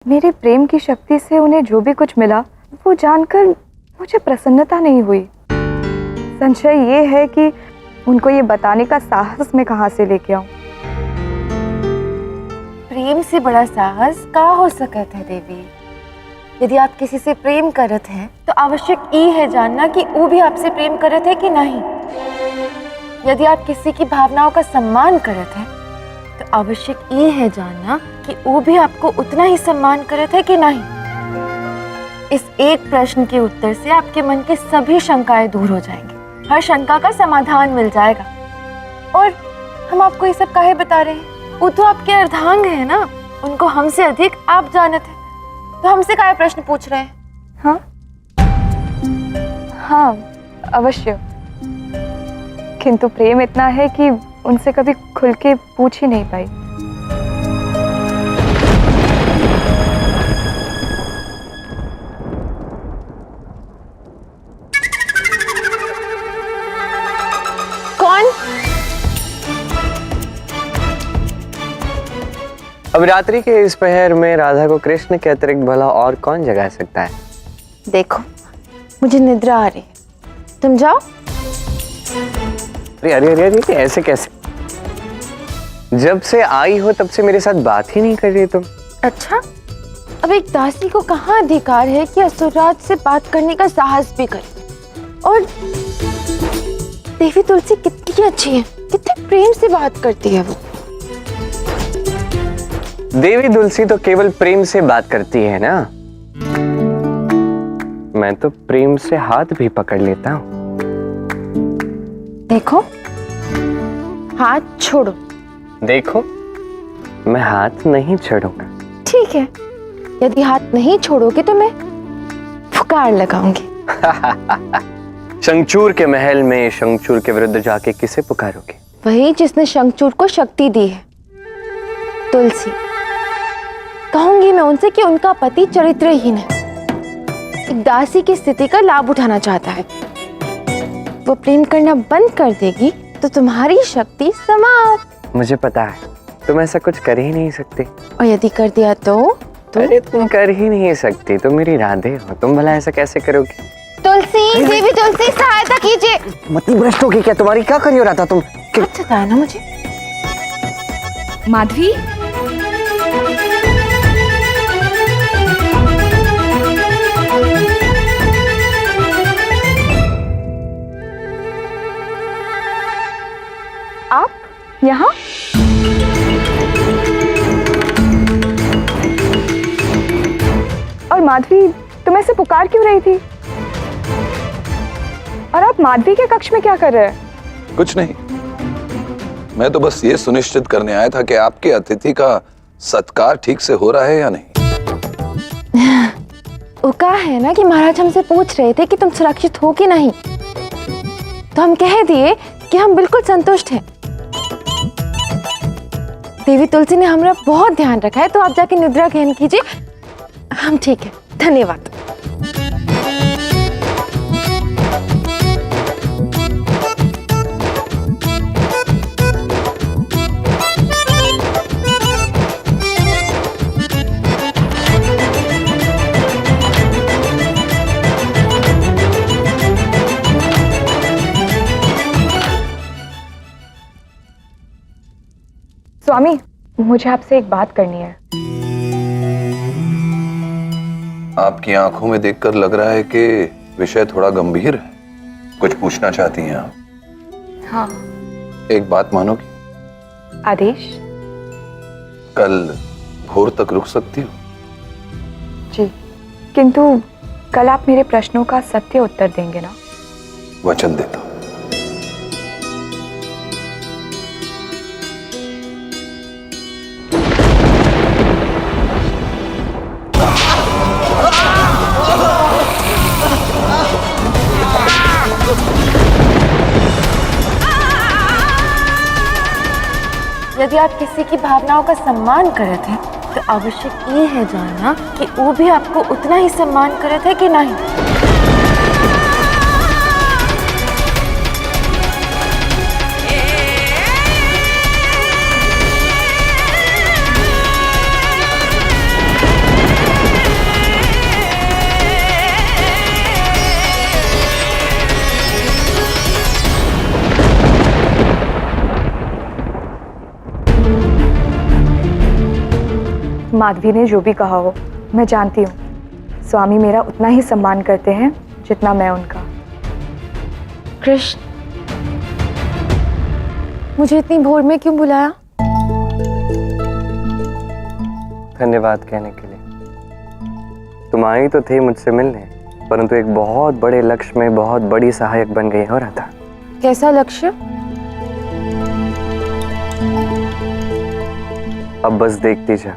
मेरे प्रेम की शक्ति से उन्हें जो भी कुछ मिला वो जानकर मुझे प्रसन्नता नहीं हुई। संशय ये है कि उनको ये बताने का साहस मैं कहाँ से लेके आऊं। प्रेम से बड़ा साहस का हो सकत है देवी। यदि आप किसी से प्रेम करत हैं तो आवश्यक ये है जानना कि वो भी आपसे प्रेम करत है कि नहीं। यदि आप किसी की भावनाओं का सम्मान करत हैं तो आवश्यक ये है जानना कि वो भी आपको उतना ही सम्मान करत है कि नहीं। इस एक प्रश्न के उत्तर से आपके मन की सभी शंकाएं दूर हो जाएंगी, हर शंका का समाधान मिल जाएगा। और हम आपको ये सब काहे बता रहे हैं? वो तो आपके अर्धांग है ना, उनको हमसे अधिक आप जानत हैं, तो हमसे काहे प्रश्न पूछ रहे हैं? हाँ हाँ अवश्य, किंतु प्रेम इतना है कि उनसे कभी खुल के पूछ ही नहीं पाई। कौन? अब रात्रि के इस पहर में राधा को कृष्ण के अतिरिक्त भला और कौन जगा सकता है? देखो, मुझे निद्रा आ रही है, तुम जाओ। अरे अरे अरे अरे ऐसे कैसे? जब से आई हो तब से मेरे साथ बात ही नहीं कर रही तुम। अच्छा, अब एक दासी को कहाँ अधिकार है कि असुरराज से बात करने का साहस भी करे? और देवी तुलसी कितनी अच्छी है, कितने प्रेम से बात करती है वो। देवी तुलसी तो केवल प्रेम से बात करती है ना, मैं तो प्रेम से हाथ भी पकड़ लेता हूँ। देखो, हाथ छोड़ो। देखो, मैं हाथ नहीं छोड़ूंगा। ठीक है, यदि हाथ नहीं छोड़ोगे तो मैं फुकार लगाऊंगी। शंखचूर के महल में शंखचूर के विरुद्ध जाके किसे पुकारोगे? वही जिसने शंखचूर को शक्ति दी है, तुलसी। कहूंगी मैं उनसे कि उनका पति चरित्रहीन है, एक दासी की स्थिति का लाभ उठाना चाहता है। वो प्रेम करना बंद कर देगी तो तुम्हारी शक्ति समाप्त। मुझे पता है, तुम ऐसा कुछ कर ही नहीं सकती। और यदि कर दिया तो? अरे तुम कर ही नहीं सकती, तुम मेरी राधे हो, तुम भला ऐसा कैसे करोगी? तुलसी, देवी तुलसी, सहायता कीजिए। मति भ्रष्ट होगी क्या तुम्हारी? क्या कर रहा था तुम? अच्छा था ना मुझे। माधवी, आप यहाँ? और माधवी, तुम ऐसे पुकार क्यों रही थी? और आप माधवी के कक्ष में क्या कर रहे हैं? कुछ नहीं, मैं तो बस ये सुनिश्चित करने आया था कि आपके अतिथि का सत्कार ठीक से हो रहा है या नहीं। वो कहा है ना कि महाराज हमसे पूछ रहे थे कि तुम सुरक्षित हो कि नहीं, तो हम कह दिए कि हम बिल्कुल संतुष्ट हैं। देवी तुलसी ने हमारा बहुत ध्यान रखा है, तो आप जाके निद्रा ग्रहण कीजिए, हम ठीक है। धन्यवाद। स्वामी, मुझे आपसे एक बात करनी है। आपकी आंखों में देखकर लग रहा है कि विषय थोड़ा गंभीर है। कुछ पूछना चाहती हैं आप? हाँ। एक बात मानोगी? आदेश? कल भोर तक रुक सकती हो? जी, किंतु कल आप मेरे प्रश्नों का सत्य उत्तर देंगे ना? वचन देता हूं। यदि आप किसी की भावनाओं का सम्मान करते हैं तो आवश्यक ये है जानना कि वो भी आपको उतना ही सम्मान करते हैं कि नहीं। माधवी ने जो भी कहा हो, मैं जानती हूँ स्वामी मेरा उतना ही सम्मान करते हैं जितना मैं उनका। कृष्ण, मुझे इतनी भोर में क्यों बुलाया? धन्यवाद कहने के लिए। तुम आई तो थे मुझसे मिलने, परंतु एक बहुत बड़े लक्ष्य में बहुत बड़ी सहायक बन गई हो रहा था। कैसा लक्ष्य? अब बस देखती जा।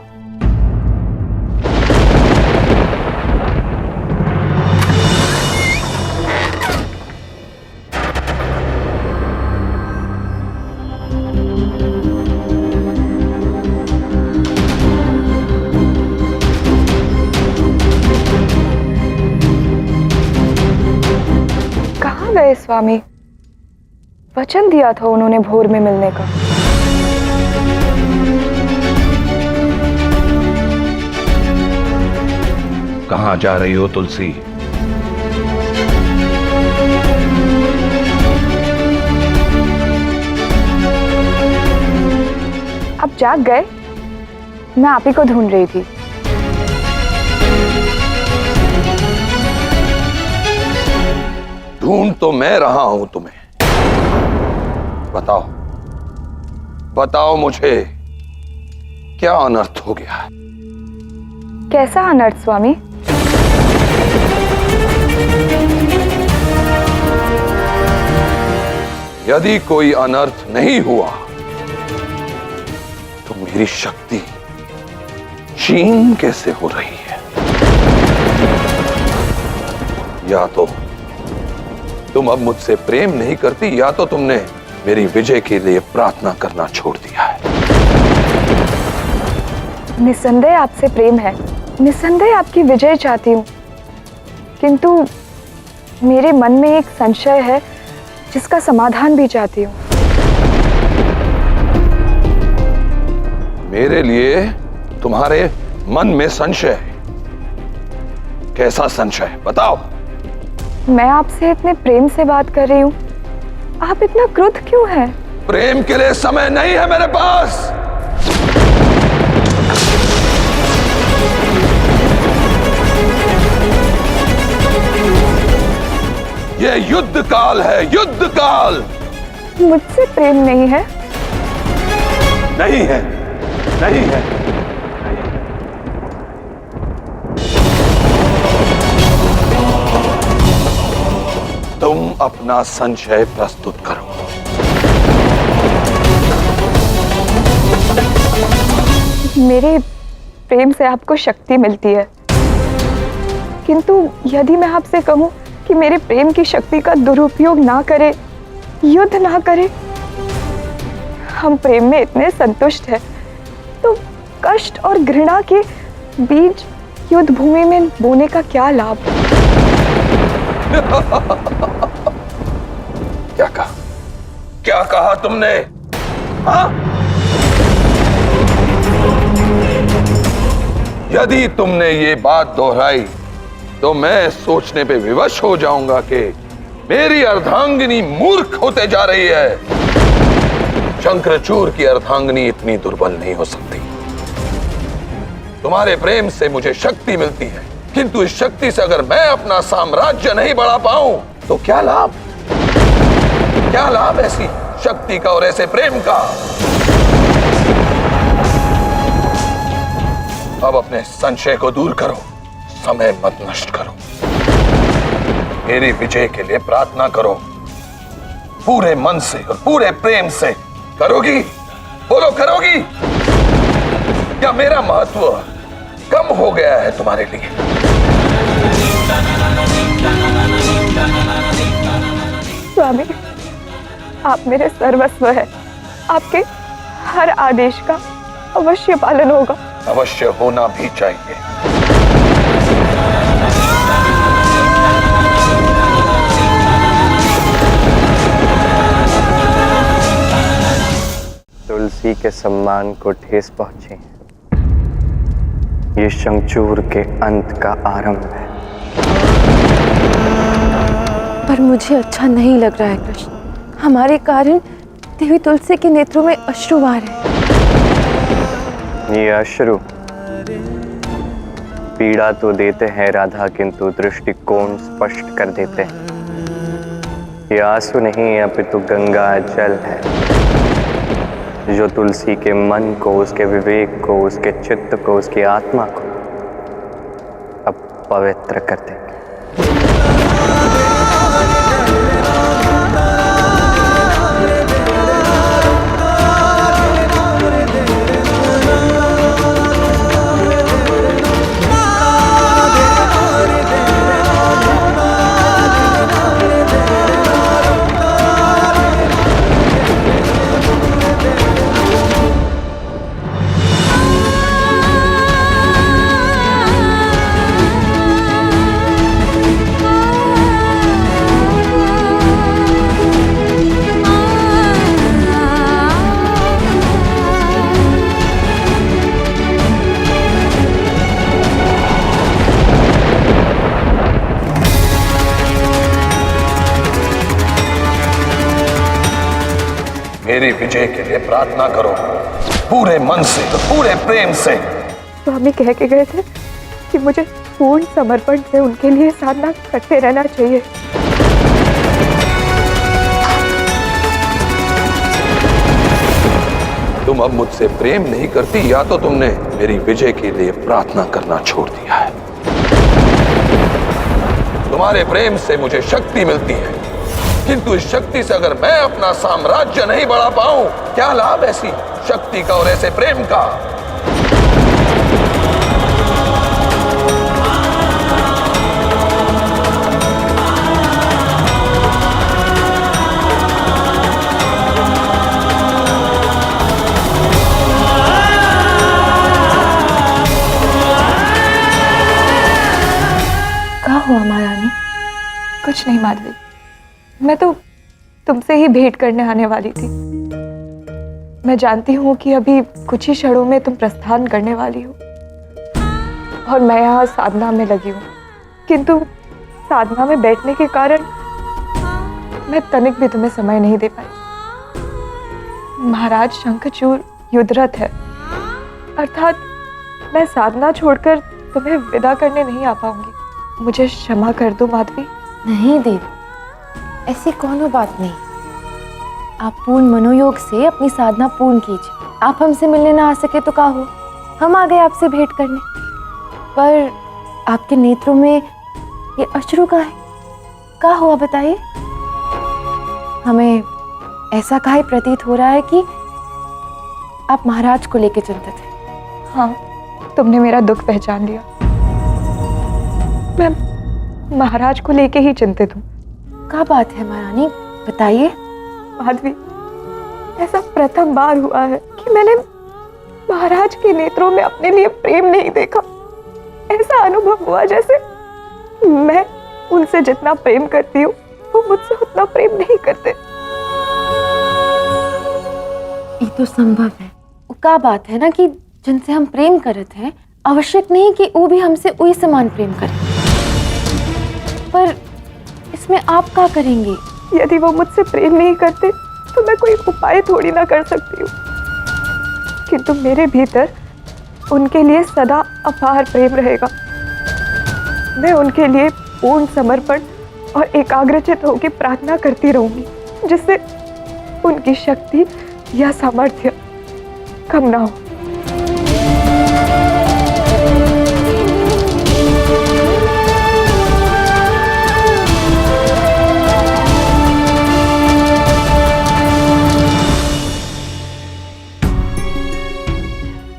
कहाँ गए स्वामी? वचन दिया था उन्होंने भोर में मिलने का। कहाँ जा रही हो तुलसी? अब जाग गए? मैं आप ही को ढूंढ रही थी। ढूंढ तो मैं रहा हूं तुम्हें। बताओ, बताओ मुझे, क्या अनर्थ हो गया है? कैसा अनर्थ स्वामी? यदि कोई अनर्थ नहीं हुआ तो मेरी शक्ति क्षीण कैसे हो रही है? या तो तुम अब मुझसे प्रेम नहीं करती, या तो तुमने मेरी विजय के लिए प्रार्थना करना छोड़ दिया है। निसंदेह आपसे प्रेम है, निसंदेह आपकी विजय चाहती हूँ, किंतु मेरे मन में एक संशय है जिसका समाधान भी चाहती हूँ। मेरे लिए तुम्हारे मन में संशय? कैसा संशय, बताओ। मैं आपसे इतने प्रेम से बात कर रही हूँ, आप इतना क्रुद्ध क्यों हैं? प्रेम के लिए समय नहीं है मेरे पास। ये युद्ध काल है, युद्ध काल। मुझसे प्रेम नहीं है? नहीं है, नहीं है। तुम अपना संशय प्रस्तुत करो। मेरे प्रेम से आपको शक्ति मिलती है, किंतु यदि मैं आपसे कहूं कि मेरे प्रेम की शक्ति का दुरुपयोग ना करे, युद्ध ना करे, हम प्रेम में इतने संतुष्ट हैं, तो कष्ट और घृणा के बीज युद्ध भूमि में बोने का क्या लाभ? क्या कहा तुमने? हाँ? यदि तुमने ये बात दोहराई तो मैं सोचने पे विवश हो जाऊंगा कि मेरी अर्धांगिनी मूर्ख होते जा रही है। शंकरचूड़ की अर्धांगिनी इतनी दुर्बल नहीं हो सकती। तुम्हारे प्रेम से मुझे शक्ति मिलती है, किंतु इस शक्ति से अगर मैं अपना साम्राज्य नहीं बढ़ा पाऊं तो क्या लाभ? क्या लाभ ऐसी शक्ति का और ऐसे प्रेम का? अब अपने संशय को दूर करो, समय मत नष्ट करो। मेरी विजय के लिए प्रार्थना करो, पूरे मन से और पूरे प्रेम से। करोगी? बोलो, करोगी? क्या मेरा महत्व कम हो गया है तुम्हारे लिए? स्वामी, आप मेरे सर्वस्व हैं। आपके हर आदेश का अवश्य पालन होगा। अवश्य होना भी चाहिए। तुलसी के सम्मान को ठेस पहुंची है। ये शंखचूड़ के अंत का आरंभ है। पर मुझे अच्छा नहीं लग रहा है कृष्ण। हमारे कारण देवी तुलसी के नेत्रों में अश्रुवार है। ये अश्रु पीड़ा तो देते हैं राधा, किंतु दृष्टिकोण स्पष्ट कर देते हैं। ये आंसू नहीं अपितु गंगा जल है, जो तुलसी के मन को, उसके विवेक को, उसके चित्त को, उसकी आत्मा को अब पवित्र कर देंगे। मेरी विजय के लिए प्रार्थना करो, पूरे मन से, पूरे प्रेम से। स्वामी कह के गए थे कि मुझे पूर्ण समर्पण से उनके लिए साधना करते रहना चाहिए। तुम अब मुझसे प्रेम नहीं करती, या तो तुमने मेरी विजय के लिए प्रार्थना करना छोड़ दिया है। तुम्हारे प्रेम से मुझे शक्ति मिलती है, किंतु इस शक्ति से अगर मैं अपना साम्राज्य नहीं बढ़ा पाऊं, क्या लाभ ऐसी शक्ति का और ऐसे प्रेम का? क्या हुआ महारानी? कुछ नहीं माधवी, मैं तो तुमसे ही भेंट करने आने वाली थी। मैं जानती हूँ कि अभी कुछ ही क्षणों में तुम प्रस्थान करने वाली हो और मैं यहाँ साधना में लगी हूँ, किंतु साधना में बैठने के कारण मैं तनिक भी तुम्हें समय नहीं दे पाई। महाराज शंखचूड़ युद्धरत है, अर्थात मैं साधना छोड़कर तुम्हें विदा करने नहीं आ पाऊंगी। मुझे क्षमा कर दो माधवी। नहीं देवी, ऐसी कोनो बात नहीं। आप पूर्ण मनोयोग से अपनी साधना पूर्ण कीजिए। आप हमसे मिलने ना आ सके तो क्या हो, हम आ गए आपसे भेंट करने। पर आपके नेत्रों में ये अश्रु का है, क्या हुआ बताइए? हमें ऐसा काहे प्रतीत हो रहा है कि आप महाराज को लेकर चिंतित हैं। हाँ, तुमने मेरा दुख पहचान लिया। मैं महाराज को लेके ही चिंतित हूँ। क्या बात है महारानी, बताइए। माधवी, ऐसा प्रथम बार हुआ है कि मैंने महाराज के नेत्रों में अपने लिए प्रेम नहीं देखा। ऐसा अनुभव हुआ जैसे मैं उनसे जितना प्रेम करती हूँ, वो मुझसे उतना प्रेम नहीं करते। ये तो संभव है। वो क्या बात है ना कि जिनसे हम प्रेम करते हैं, आवश्यक नहीं कि वो भी हमसे वही समान प्रेम करें। पर इसमें आप क्या करेंगे? यदि वो मुझसे प्रेम नहीं करते तो मैं कोई उपाय थोड़ी ना कर सकती हूँ, किंतु मेरे भीतर उनके लिए सदा अपार प्रेम रहेगा। मैं उनके लिए पूर्ण समर्पण और एकाग्रचित होकर प्रार्थना करती रहूंगी, जिससे उनकी शक्ति या सामर्थ्य कम ना हो।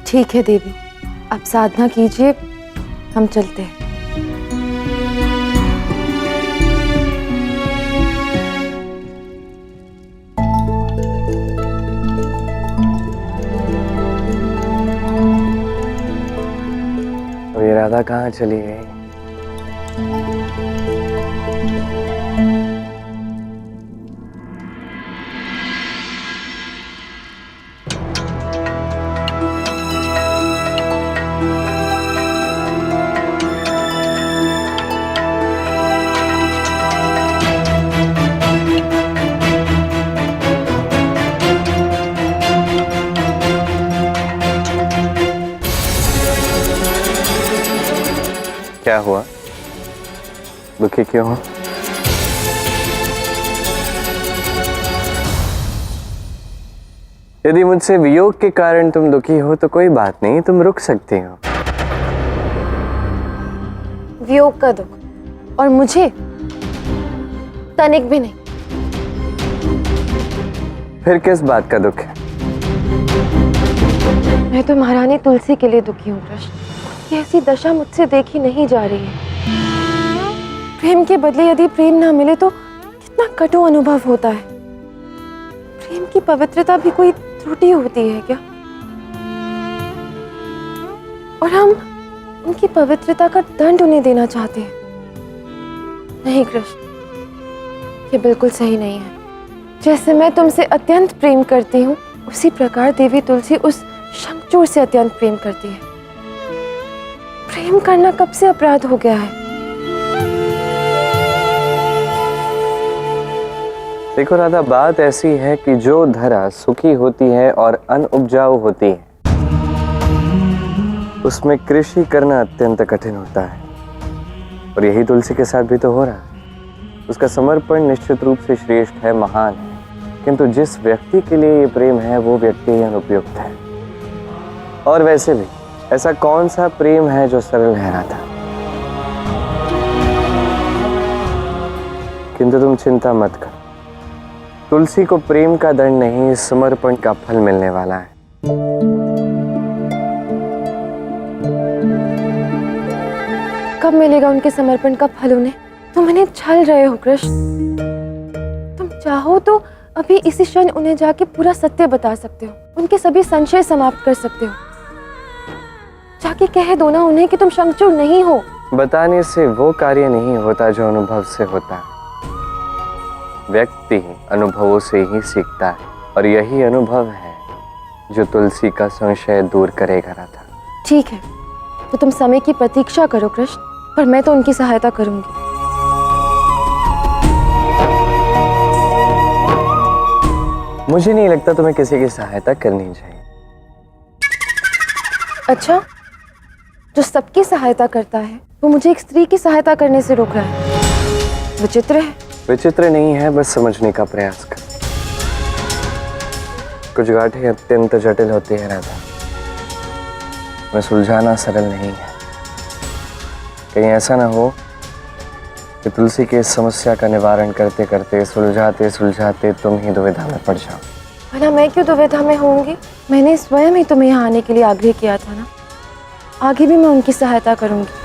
ठीक है देवी, आप साधना कीजिए, हम चलते हैं। तो ये राधा कहाँ चली गई? क्या हुआ? दुखी क्यों हो? यदि मुझसे वियोग के कारण तुम दुखी हो तो कोई बात नहीं, तुम रुक सकती हो। वियोग का दुख, और मुझे तनिक भी नहीं। फिर किस बात का दुख है? मैं तो महारानी तुलसी के लिए दुखी हूँ कृष्ण। ये ऐसी दशा मुझसे देखी नहीं जा रही है। प्रेम के बदले यदि प्रेम ना मिले तो कितना कटु अनुभव होता है। प्रेम की पवित्रता भी कोई त्रुटि होती है क्या? और हम उनकी पवित्रता का दंड उन्हें देना चाहते हैं। नहीं कृष्ण, ये बिल्कुल सही नहीं है। जैसे मैं तुमसे अत्यंत प्रेम करती हूँ, उसी प्रकार देवी तुलसी उस शंखचूड़ से अत्यंत प्रेम करती है। प्रेम करना कब से अपराध हो गया है? देखो राधा, बात ऐसी है कि जो धरा सुखी होती है और अनउपजाऊ होती है, उसमें कृषि करना अत्यंत कठिन होता है। और यही तुलसी के साथ भी तो हो रहा है। उसका समर्पण निश्चित रूप से श्रेष्ठ है, महान है, किंतु जिस व्यक्ति के लिए ये प्रेम है वो व्यक्ति ही अनुपयुक्त है। और वैसे भी ऐसा कौन सा प्रेम है जो सरल है राधा? किंतु तुम चिंता मत करो, तुलसी को प्रेम का दंड नहीं, समर्पण का फल मिलने वाला है। कब मिलेगा उनके समर्पण का फल उन्हें? तुम इन्हें छल रहे हो कृष्ण। तुम चाहो तो अभी इसी क्षण उन्हें जाके पूरा सत्य बता सकते हो, उनके सभी संशय समाप्त कर सकते हो। जाके कह दो ना उन्हें कि तुम शंखचूड़ नहीं हो। बताने से वो कार्य नहीं होता जो अनुभव से होता है। व्यक्ति अनुभवों से ही सीखता है, और यही अनुभव है जो तुलसी का संशय दूर करेगा राधा। ठीक है, तो तुम समय की प्रतीक्षा करो कृष्ण, पर मैं तो उनकी सहायता करूंगी। मुझे नहीं लगता तुम्हें किसी की सहायता करनी चाहिए। अच्छा, जो सबकी सहायता करता है वो मुझे एक स्त्री की सहायता करने से रोक रहा है। विचित्र है। विचित्र नहीं है, बस समझने का प्रयास कर। कुछ गांठें अत्यंत जटिल होती है राधा, मैं सुलझाना सरल नहीं है। कहीं ऐसा ना हो कि तुलसी की इस समस्या का निवारण करते करते सुलझाते सुलझाते तुम ही दुविधा में पड़ जाओ। भला मैं क्यों दुविधा में होंगी? मैंने स्वयं ही तुम्हें यहाँ आने के लिए आग्रह किया था ना। आगे भी मैं उनकी सहायता करूंगी।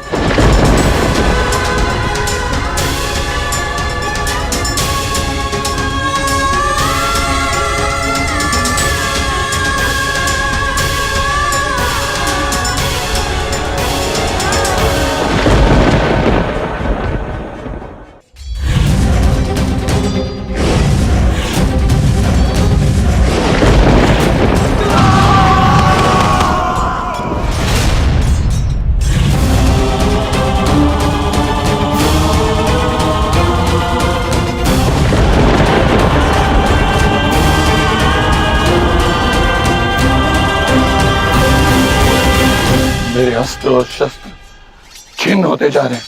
मेरे अस्त्र और शस्त्र छिन्न होते जा रहे हैं।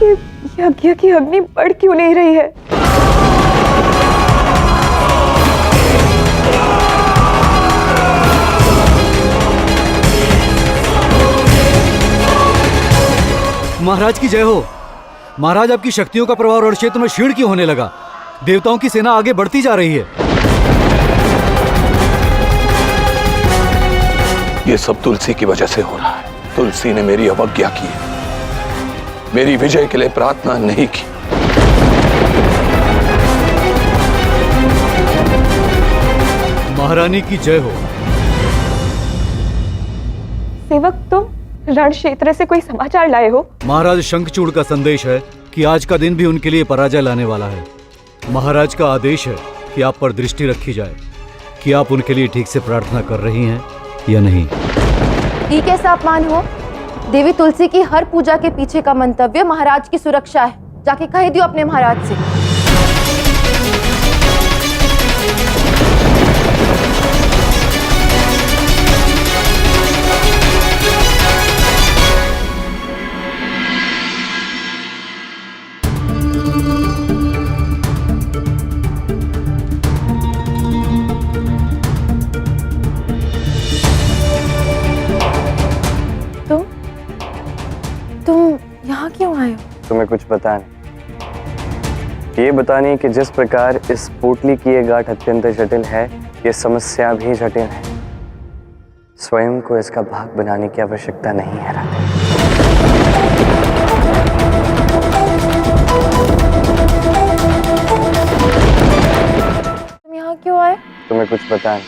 ये यज्ञ की अग्नि बढ़ क्यों नहीं रही है? महाराज की जय हो। महाराज, आपकी शक्तियों का प्रभाव रण क्षेत्र में क्षीण क्यों होने लगा? देवताओं की सेना आगे बढ़ती जा रही है। ये सब तुलसी की वजह से हो रहा है। तुलसी ने मेरी अवज्ञा की है, मेरी विजय के लिए प्रार्थना नहीं की। महारानी की जय हो। सेवक, तुम रण क्षेत्र से कोई समाचार लाए हो? महाराज, शंखचूड़ का संदेश है कि आज का दिन भी उनके लिए पराजय लाने वाला है। महाराज का आदेश है कि आप पर दृष्टि रखी जाए कि आप उनके लिए ठीक से प्रार्थना कर रही हैं या नहीं। ठीक है, अपमान हो। देवी तुलसी की हर पूजा के पीछे का मंतव्य महाराज की सुरक्षा है, जाके कह दियो अपने महाराज से। तुम यहाँ क्यों आए हो? तुम्हें कुछ बताने, ये बताने कि जिस प्रकार इस पोटली की ये गांठ अत्यंत जटिल है, ये समस्या भी जटिल है। स्वयं को इसका भाग बनाने की आवश्यकता नहीं है राधे। तुम यहाँ क्यों आए? तुम्हें कुछ बताने,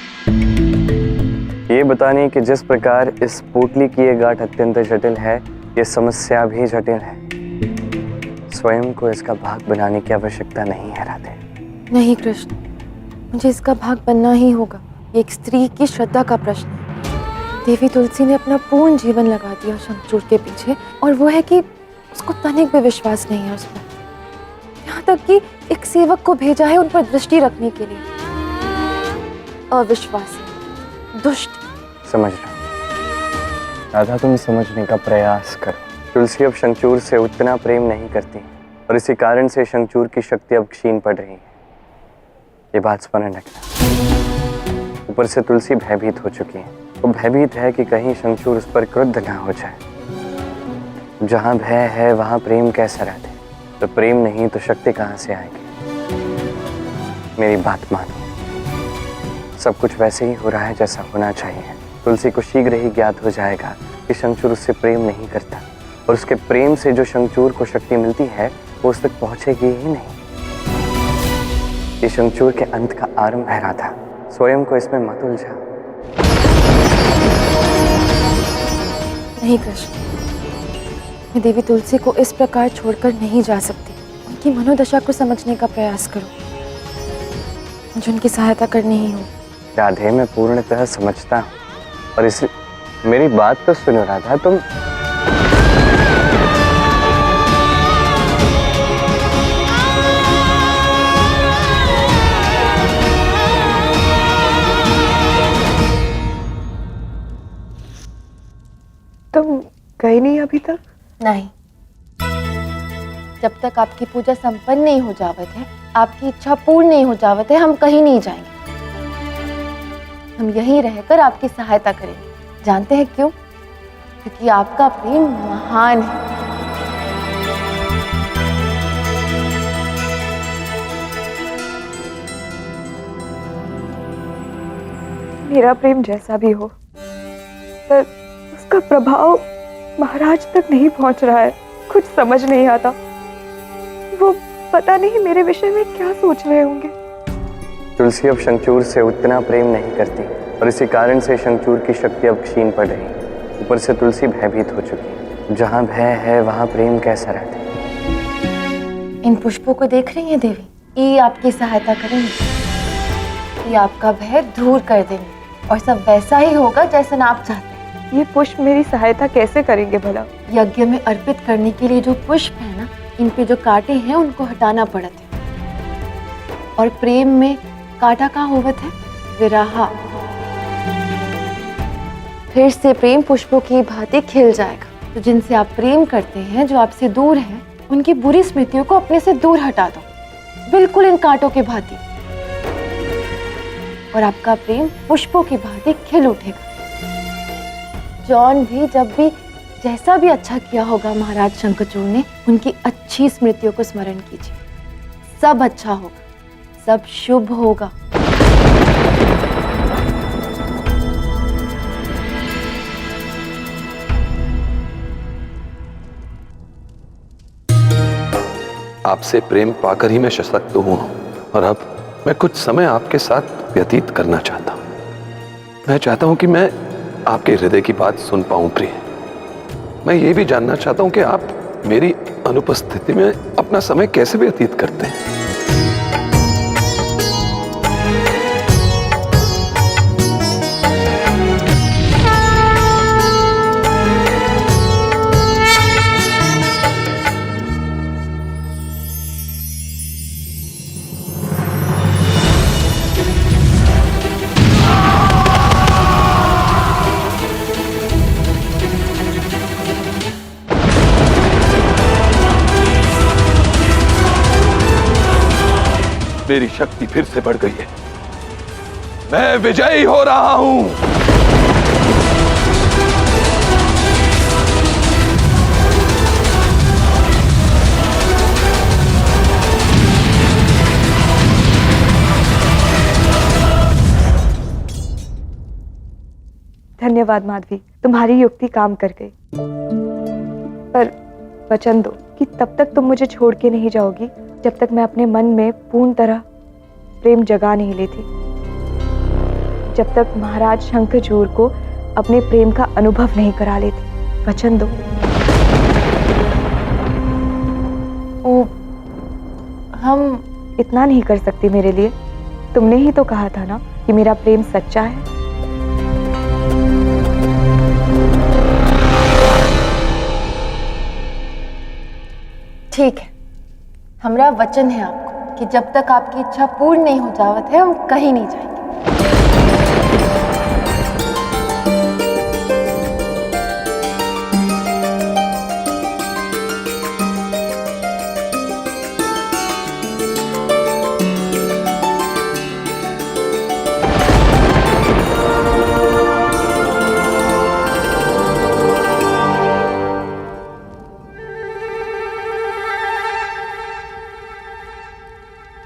ये बताने कि जिस प्रकार इस पोटली की ये गांठ अत्यंत जटिल है, ये समस्या भी जटिल है। स्वयं को इसका भाग बनाने की आवश्यकता नहीं है राधे। नहीं कृष्ण, मुझे इसका भाग बनना ही होगा। ये एक स्त्री की श्रद्धा का प्रश्न है। देवी तुलसी ने अपना पूर्ण जीवन लगा दिया शंखचूड़ के पीछे, और वो है कि उसको तनिक भी विश्वास नहीं है उस पर। यहाँ तक कि एक सेवक को भेजा है उन पर दृष्टि रखने के लिए। अविश्वासी, दुष्ट। समझ रहा हूं राधा, तुम समझने का प्रयास करो। तुलसी अब शंखचूड़ से उतना प्रेम नहीं करती और इसी कारण से शंखचूड़ की शक्ति अब क्षीण पड़ रही है। ये बात स्मरण रखना। ऊपर से तुलसी भयभीत हो चुकी है। वो भयभीत है कि कहीं शंखचूड़ उस पर क्रुद्ध ना हो जाए। जहाँ भय है वहाँ प्रेम कैसा रहते? तो प्रेम नहीं तो शक्ति कहाँ से आएगी? मेरी बात मानो, सब कुछ वैसे ही हो रहा है जैसा होना चाहिए। तुलसी को शीघ्र ही ज्ञात हो जाएगा कि शंखचूड़ उससे प्रेम नहीं करता, और उसके प्रेम से जो शंखचूड़ को शक्ति मिलती है वो उस तक पहुंचेगी ही नहीं। ये शंखचूड़ के अंत का आरंभ है राधा, स्वयं को इसमें मत उलझा। नहीं कृष्ण, मैं देवी तुलसी को इस प्रकार छोड़कर नहीं जा सकती। उनकी मनोदशा को समझने का प्रयास करो। मुझे उनकी सहायता करनी ही होगी। राधे, मैं पूर्णतः समझता हूँ, और इस मेरी बात तो सुनो राधा। तुम गए नहीं अभी तक? नहीं, जब तक आपकी पूजा संपन्न नहीं हो जावत है, आपकी इच्छा पूर्ण नहीं हो जावत है, हम कहीं नहीं जाएंगे। हम यहीं रहकर आपकी सहायता करेंगे। जानते हैं क्यों? क्योंकि आपका प्रेम महान है। मेरा प्रेम जैसा भी हो, पर उसका प्रभाव महाराज तक नहीं पहुंच रहा है। कुछ समझ नहीं आता। वो पता नहीं मेरे विषय में क्या सोच रहे होंगे। तुलसी अब शंखचूड़ से उतना प्रेम नहीं करती, और इसी कारण से शंखचूड़ की शक्ति अब क्षीण पड़ रही है। ऊपर से तुलसी भयभीत हो चुकी है। जहाँ भय है वहाँ प्रेम कैसा रहता है? इन पुष्पों को देख रही हैं देवी? ये आपकी सहायता करेंगे। ये आपका भय दूर कर देंगे, और सब वैसा ही होगा जैसा ना आप चाहते हैं। ये पुष्प मेरी सहायता कैसे करेंगे भला? यज्ञ में अर्पित करने के लिए जो पुष्प है ना, इन पे जो कांटे हैं उनको हटाना पड़त है। और प्रेम में कांटा का होवत है विरहा। फिर से प्रेम पुष्पों की भांति खिल जाएगा। तो जिनसे आप प्रेम करते हैं, जो आपसे दूर हैं, उनकी बुरी स्मृतियों को अपने से दूर हटा दो, बिल्कुल इन कांटों के भांति, और आपका प्रेम पुष्पों की भांति खिल उठेगा। जॉन भी जब भी जैसा भी अच्छा किया होगा महाराज शंखचूड़ ने, उनकी अच्छी स्मृतियों को स्मरण कीजिए। सब अच्छा होगा, सब शुभ होगा। आपसे प्रेम पाकर ही मैं सशक्त हुआ हूं, और अब मैं कुछ समय आपके साथ व्यतीत करना चाहता हूं। मैं चाहता हूं कि मैं आपके हृदय की बात सुन पाऊं प्रिय। मैं ये भी जानना चाहता हूं कि आप मेरी अनुपस्थिति में अपना समय कैसे व्यतीत करते हैं। मेरी शक्ति फिर से बढ़ गई है। मैं विजयी हो रहा हूं। धन्यवाद माधवी, तुम्हारी युक्ति काम कर गई। पर वचन दो कि तब तक तुम मुझे छोड़ के नहीं जाओगी जब तक मैं अपने मन में पूर्ण तरह प्रेम जगा नहीं लेती, जब तक महाराज शंखचूड़ को अपने प्रेम का अनुभव नहीं करा लेती। वचन दो। ओ, हम इतना नहीं कर सकती मेरे लिए? तुमने ही तो कहा था ना कि मेरा प्रेम सच्चा है। ठीक है, हमारा वचन है आपको कि जब तक आपकी इच्छा पूर्ण नहीं हो जावत है हम कहीं नहीं जाएंगे।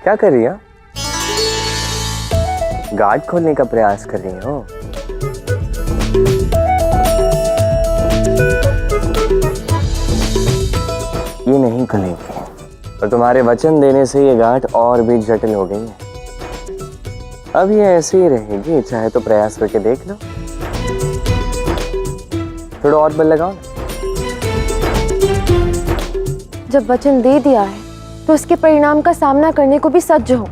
क्या कर रही हो? गार्ड खोलने का प्रयास कर रही हो? ये नहीं खुलेगी और तुम्हारे वचन देने से ये गांठ और भी जटिल हो गई है। अब ये ऐसे ही रहेगी, चाहे तो प्रयास करके देख लो। थोड़ा और बल लगाओ ना। जब वचन दे दिया है तो उसके परिणाम का सामना करने को भी सज्ज हो।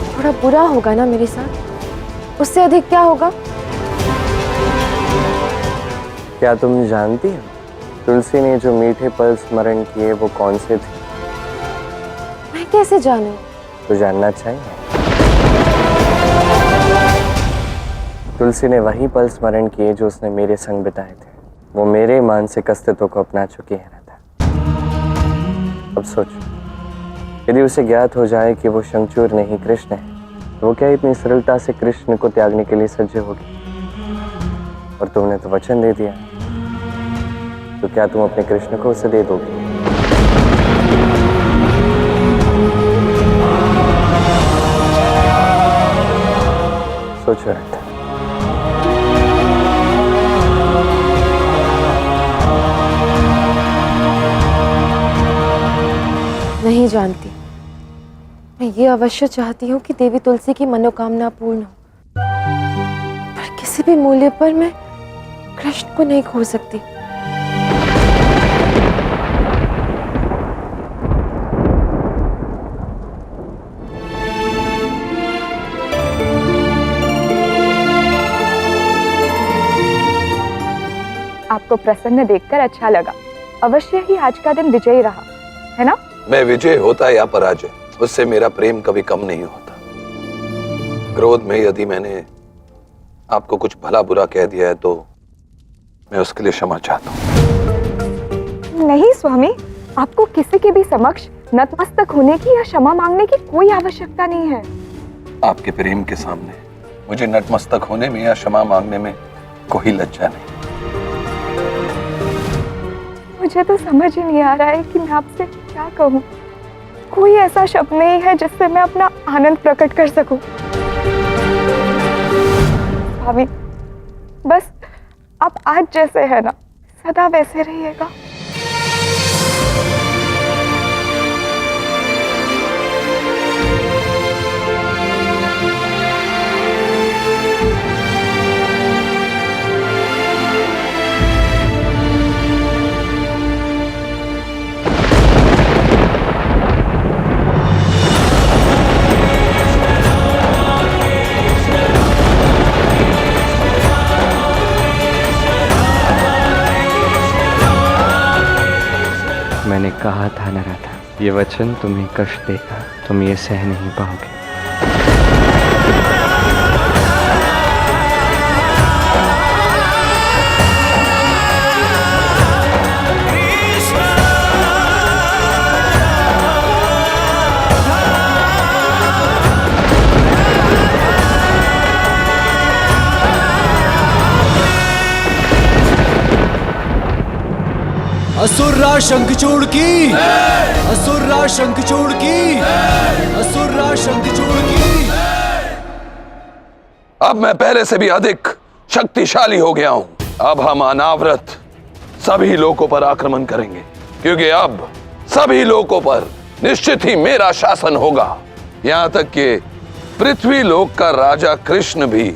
थोड़ा बुरा होगा ना मेरे साथ, उससे अधिक क्या होगा? क्या तुम जानती हो तुलसी ने जो मीठे पल स्मरण किए वो कौन से थे? मैं कैसे जानूं? तो जानना चाहिए। तुलसी ने वही पल स्मरण किए जो उसने मेरे संग बिताए थे। वो मेरे मानसिक अस्तित्व को अपना चुकी है। अब सोचो, यदि उसे ज्ञात हो जाए कि वो शंखचूड़ नहीं कृष्ण है, तो वो क्या इतनी सरलता से कृष्ण को त्यागने के लिए सज्ज होगी? और तुमने तो वचन दे दिया, तो क्या तुम अपने कृष्ण को उसे दे दोगे? सोचो रहता। नहीं जानती। मैं ये अवश्य चाहती हूँ कि देवी तुलसी की मनोकामना पूर्ण हो, पर किसी भी मूल्य पर मैं कृष्ण को नहीं खो सकती। आपको प्रसन्न देखकर अच्छा लगा। अवश्य ही आज का दिन विजयी रहा, है ना? मैं विजय होता या पराजय, उससे मेरा प्रेम कभी कम नहीं होता। क्रोध में यदि मैंने आपको कुछ भला बुरा कह दिया है तो मैं उसके लिए क्षमा चाहता हूँ। नहीं स्वामी, आपको किसी के भी समक्ष नतमस्तक होने की या क्षमा मांगने की कोई आवश्यकता नहीं है। आपके प्रेम के सामने मुझे नतमस्तक होने में या क्षमा मांगने में कोई लज्जा नहीं। मुझे तो समझ ही नहीं आ रहा है कि मैं आपसे क्या कहूँ। कोई ऐसा शब्द नहीं है जिससे मैं अपना आनंद प्रकट कर सकूं। स्वामी, बस आप आज जैसे है ना, सदा वैसे रहिएगा। मैंने कहा था न राधा, ये वचन तुम्हें कष्ट देगा, तुम ये सह नहीं पाओगे। असुरराज शंखचूड़ की, असुरराज शंखचूड़ की, असुरराज शंखचूड़ की। अब मैं पहले से भी अधिक शक्तिशाली हो गया हूं। अब हम अनावृत सभी लोगों पर आक्रमण करेंगे, क्योंकि अब सभी लोगों पर निश्चित ही मेरा शासन होगा। यहां तक कि पृथ्वी लोक का राजा कृष्ण भी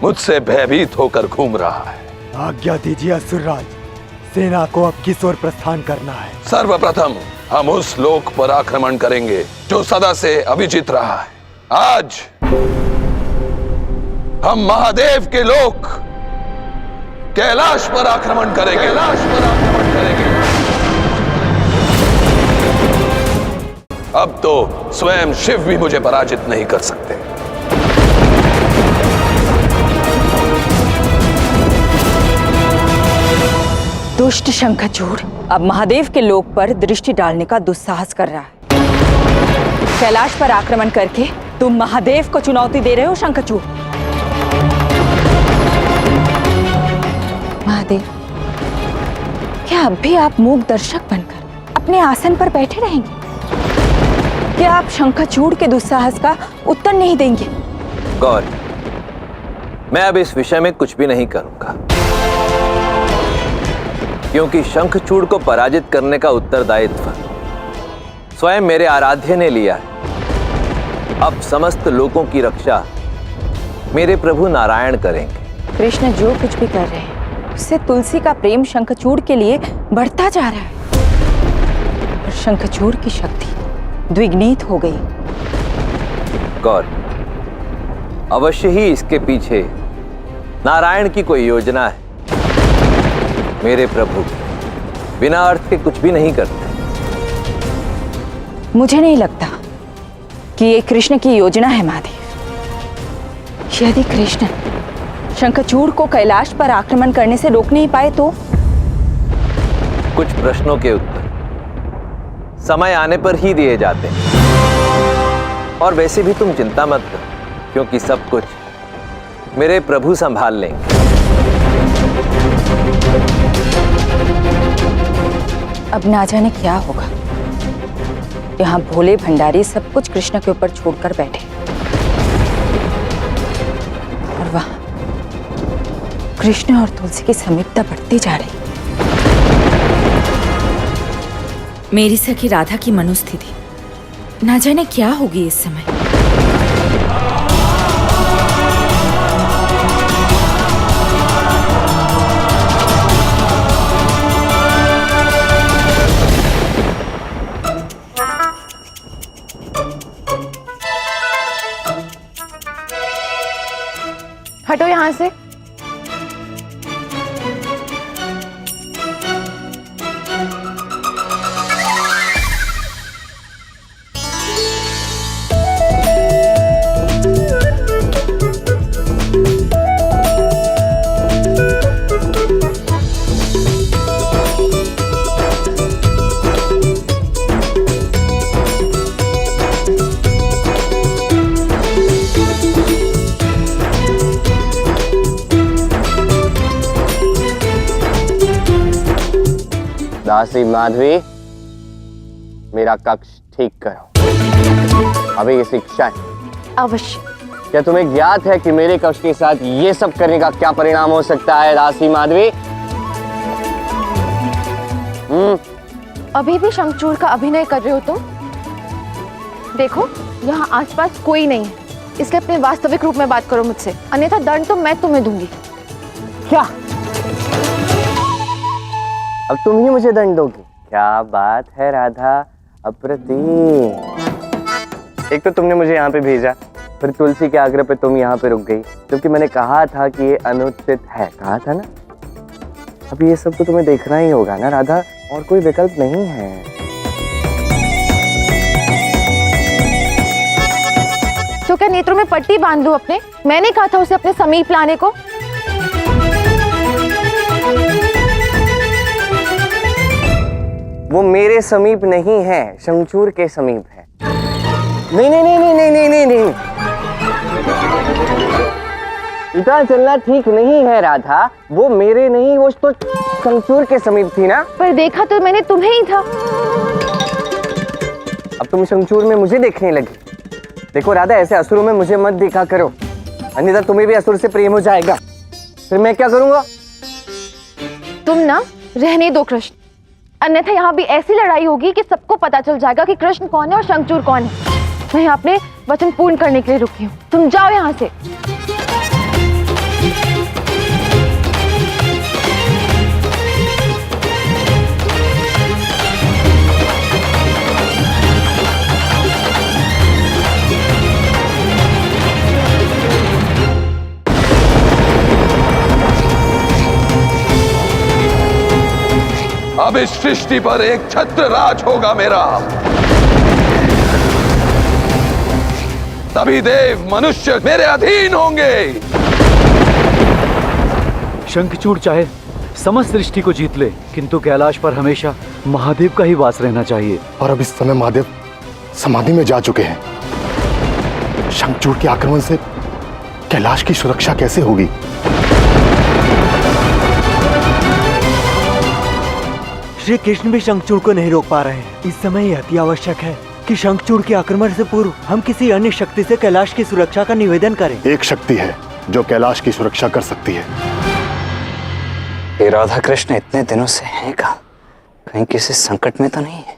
मुझसे भयभीत होकर घूम रहा है। आज्ञा दीजिए असुरराज, सेना को अब किस ओर प्रस्थान करना है? सर्वप्रथम हम उस लोक पर आक्रमण करेंगे जो सदा से अविजित रहा है। आज हम महादेव के लोक कैलाश पर आक्रमण करेंगे। कैलाश पर आक्रमण करेंगे। अब तो स्वयं शिव भी मुझे पराजित नहीं कर सकते। दुष्ट शंखचूड़ अब महादेव के लोक पर दृष्टि डालने का दुस्साहस कर रहा है। कैलाश पर आक्रमण करके तुम महादेव को चुनौती दे रहे हो शंखचूड़। महादेव, क्या अब भी आप मूक दर्शक बनकर अपने आसन पर बैठे रहेंगे? क्या आप शंखचूड़ के दुस्साहस का उत्तर नहीं देंगे? गौर, मैं अब इस विषय में कुछ भी नहीं करूंगा, क्योंकि शंखचूड़ को पराजित करने का उत्तरदायित्व स्वयं मेरे आराध्य ने लिया है। अब समस्त लोगों की रक्षा मेरे प्रभु नारायण करेंगे। कृष्ण जो कुछ भी कर रहे हैं उससे तुलसी का प्रेम शंखचूड़ के लिए बढ़ता जा रहा है और शंखचूड़ की शक्ति द्विगुणित हो गई। गौर, अवश्य ही इसके पीछे नारायण की कोई योजना है। मेरे प्रभु बिना अर्थ के कुछ भी नहीं करते। मुझे नहीं लगता कि ये कृष्ण की योजना है महादेव। यदि कृष्ण शंखचूड़ को कैलाश पर आक्रमण करने से रोक नहीं पाए तो? कुछ प्रश्नों के उत्तर समय आने पर ही दिए जाते हैं। और वैसे भी तुम चिंता मत करो, क्योंकि सब कुछ मेरे प्रभु संभाल लेंगे। अब ना जाने क्या होगा। यहाँ भोले भंडारी सब कुछ कृष्ण के ऊपर छोड़कर बैठे और वहां कृष्ण और तुलसी की समीपता बढ़ती जा रही। मेरी सखी राधा की मनोस्थिति ना जाने क्या होगी इस समय। हटो यहाँ से। दासी माधवी, मेरा कक्ष ठीक करो। अभी ये शिक्षा है। अवश्य। क्या तुम्हें ज्ञात है कि मेरे कक्ष के साथ ये सब करने का क्या परिणाम हो सकता है दासी माधवी? अभी भी शंखचूड़ का अभिनय कर रहे हो तुम? देखो, यहाँ आसपास कोई नहीं है, इसलिए अपने वास्तविक रूप में बात करो मुझसे, अन्यथा दंड तो मैं तुम्हें दूंगी। क्या? अब तुम ही मुझे दंड दोगी? क्या बात है राधा, अप्रतिम। एक तो तुमने मुझे यहाँ पे भेजा, फिर तुलसी के आग्रह पे तुम यहाँ पे रुक गई, क्योंकि मैंने कहा था कि ये अनुचित है। कहा था ना? अब ये सब तो तुम्हें देखना ही होगा ना राधा, और कोई विकल्प नहीं है। तो क्या नेत्रों में पट्टी बांध दूं अपने? मैंने कहा था उसे अपने समीप लाने को। वो मेरे समीप नहीं है, शंखचूड़ के समीप है। नहीं नहीं नहीं नहीं नहीं नहीं नहीं, नहीं। इतना चलना ठीक नहीं है राधा। वो मेरे नहीं, वो तो शंखचूड़ के समीप थी ना। पर देखा तो मैंने तुम्हें ही था। अब तुम शंखचूड़ में मुझे देखने लगी। देखो राधा, ऐसे असुरों में मुझे मत देखा करो, अन्यथा तुम्हें भी असुर से प्रेम हो जाएगा। फिर मैं क्या करूंगा? तुम ना रहने दो कृष्ण, अन्यथा यहाँ भी ऐसी लड़ाई होगी कि सबको पता चल जाएगा कि कृष्ण कौन है और शंखचूड़ कौन है। मैं यहाँ अपने वचन पूर्ण करने के लिए रुकी हूँ, तुम जाओ यहाँ से। अब इस सृष्टि पर एक छत्र राज होगा मेरा। तभी देव मनुष्य मेरे अधीन होंगे। शंखचूड़ चाहे समस्त सृष्टि को जीत ले, किंतु कैलाश पर हमेशा महादेव का ही वास रहना चाहिए। और अब इस समय महादेव समाधि में जा चुके हैं। शंखचूड़ के आक्रमण से कैलाश की सुरक्षा कैसे होगी? श्री कृष्ण भी शंखचूड़ को नहीं रोक पा रहे हैं। इस समय यह अति आवश्यक है कि शंखचूड़ के आक्रमण से पूर्व हम किसी अन्य शक्ति से कैलाश की सुरक्षा का निवेदन करें। एक शक्ति है जो कैलाश की सुरक्षा कर सकती है। ये राधा कृष्ण इतने दिनों से हैं कहाँ? कहीं किसी संकट में तो नहीं है?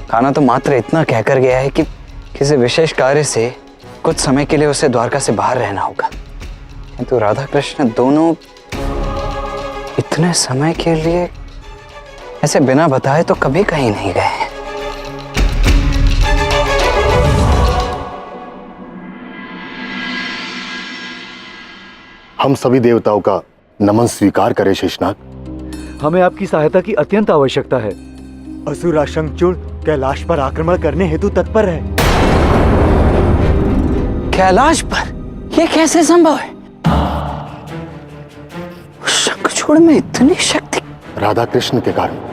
कान्हा तो मात्र इतना कहकर गया है कि किसी विशेष कार्य से कुछ समय के लिए उसे द्वारका से बाहर रहना होगा, किंतु राधा कृष्ण दोनों इतने समय के लिए ऐसे बिना बताए तो कभी कहीं नहीं गए हैं। हम सभी देवताओं का नमन स्वीकार करें शेषनाग। हमें आपकी सहायता की अत्यंत आवश्यकता है। असुरा शंखचूड़ कैलाश पर आक्रमण करने हेतु तत्पर है। कैलाश पर ये कैसे संभव है? शंखचूड़ में इतनी शक्ति? राधा कृष्ण के कारण।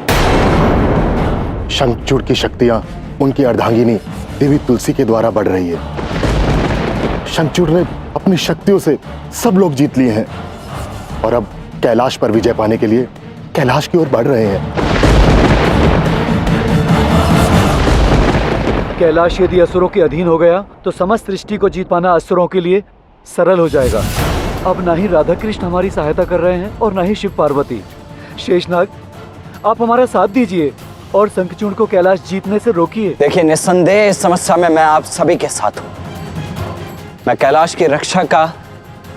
शंखचूड़ की शक्तियां उनकी अर्धांगिनी देवी तुलसी के द्वारा बढ़ रही है। शंखचूड़ ने अपनी शक्तियों से सब लोग जीत लिए हैं और अब कैलाश पर विजय पाने के लिए कैलाश की ओर बढ़ रहे हैं। कैलाश यदि असुरों के अधीन हो गया तो समस्त सृष्टि को जीत पाना असुरों के लिए सरल हो जाएगा। अब ना ही राधा कृष्ण हमारी सहायता कर रहे हैं और ना ही शिव पार्वती। शेषनाग, आप हमारा साथ दीजिए और शंखचूड़ को कैलाश जीतने से रोकिए। देखिए, निस्संदेह इस समस्या में मैं आप सभी के साथ हूं। मैं कैलाश की रक्षा का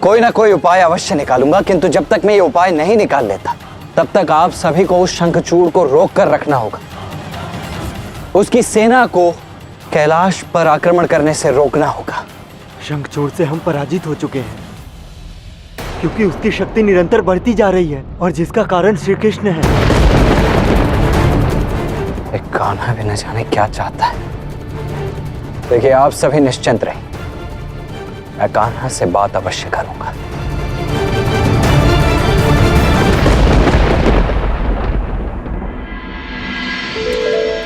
कोई ना कोई उपाय अवश्य निकालूंगा, किंतु जब तक मैं ये उपाय नहीं निकाल लेता तब तक आप सभी को उस शंखचूड़ को रोक कर रखना होगा। उसकी सेना को कैलाश पर आक्रमण करने से रोकना होगा। शंखचूड़ से हम पराजित हो चुके हैं क्योंकि उसकी शक्ति निरंतर बढ़ती जा रही है और जिसका कारण श्री कृष्ण है। एक कान्हा भी न जाने क्या चाहता है। देखिए, आप सभी निश्चिंत रहिए, मैं कान्हा से बात अवश्य करूंगा।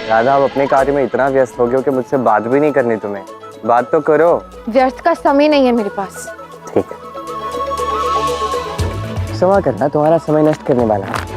राधा, अब अपने कार्य में इतना व्यस्त हो गए हो कि मुझसे बात भी नहीं करनी तुम्हें। बात तो करो। व्यर्थ का समय नहीं है मेरे पास। ठीक है, क्षमा करना, तुम्हारा समय नष्ट करने वाला है।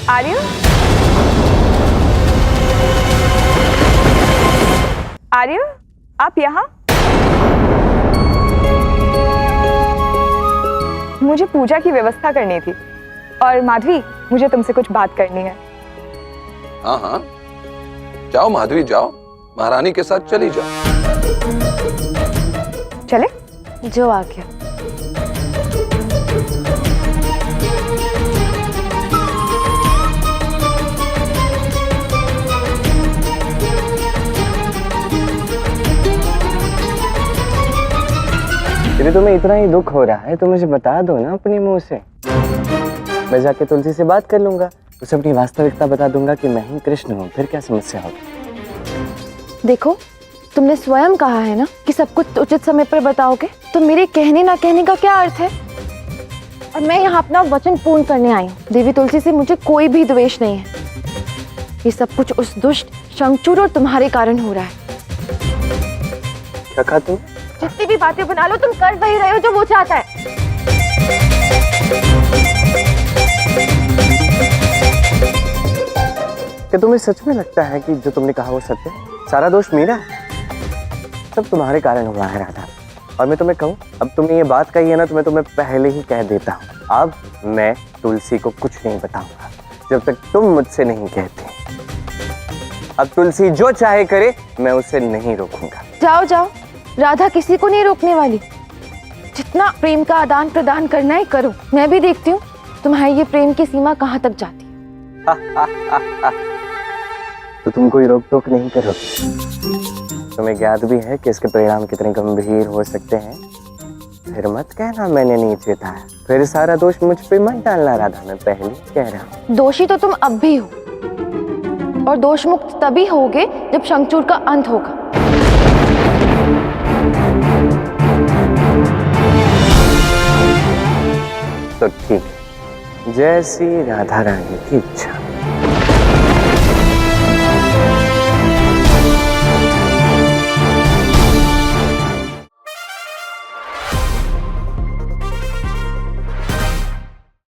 आर्य, आर्य, आप यहाँ? मुझे पूजा की व्यवस्था करनी थी और माधवी, मुझे तुमसे कुछ बात करनी है। हाँ हाँ, जाओ माधवी, जाओ, महारानी के साथ चली जाओ। चले? जो आ गया। फिर तुम्हें इतना ही दुख हो रहा है तो मुझे बता दो ना अपने मुंह से। मैं जाके तुलसी से बात कर लूंगा, उसे अपनी वास्तविकता बता दूंगा कि मैं ही कृष्ण हूँ। फिर क्या समस्या होगी? देखो, तुमने स्वयं कहा है ना कि सब कुछ उचित समय पर बताओगे, तो मेरे कहने ना कहने का क्या अर्थ है? और मैं यहाँ अपना वचन पूर्ण करने आई हूँ। देवी तुलसी से मुझे कोई भी द्वेष नहीं है। ये सब कुछ उस दुष्ट शंखचूड़ और तुम्हारे कारण हो रहा है। क्या कहा तुम? जितनी भी बातें बना लो, तुम कर वही रहे हो जो वो चाहता है। क्या तुम्हें सच में लगता है कि जो तुमने कहा वो सत्य है? सारा दोष मेरा है, सब तुम्हारे कारण हुआ है राधा। और मैं तुम्हें कहूँ, अब तुमने ये बात कही है ना, तो मैं तुम्हें पहले ही कह देता हूँ, अब मैं तुलसी को कुछ नहीं बताऊंगा जब तक तुम मुझसे नहीं कहते। अब तुलसी जो चाहे करे, मैं उसे नहीं रोकूंगा। जाओ जाओ, राधा किसी को नहीं रोकने वाली। जितना प्रेम का आदान प्रदान करना है करो। मैं भी देखती हूँ तुम्हारी ये प्रेम की सीमा कहाँ तक जाती है। तो तुम कोई रोक टोक नहीं करोगे? तुम्हें ज्ञात भी है कि इसके परिणाम कितने गंभीर हो सकते हैं। फिर मत कहना मैंने नहीं चेताया। फिर सारा दोष मुझ पे मत डालना राधा, मैं पहले कह रहा हूँ। दोषी तो तुम अब भी हो, और दोष मुक्त तभी होगे जब शंखचूड़ का अंत होगा। तो ठीक है, जैसी राधा रानी की इच्छा।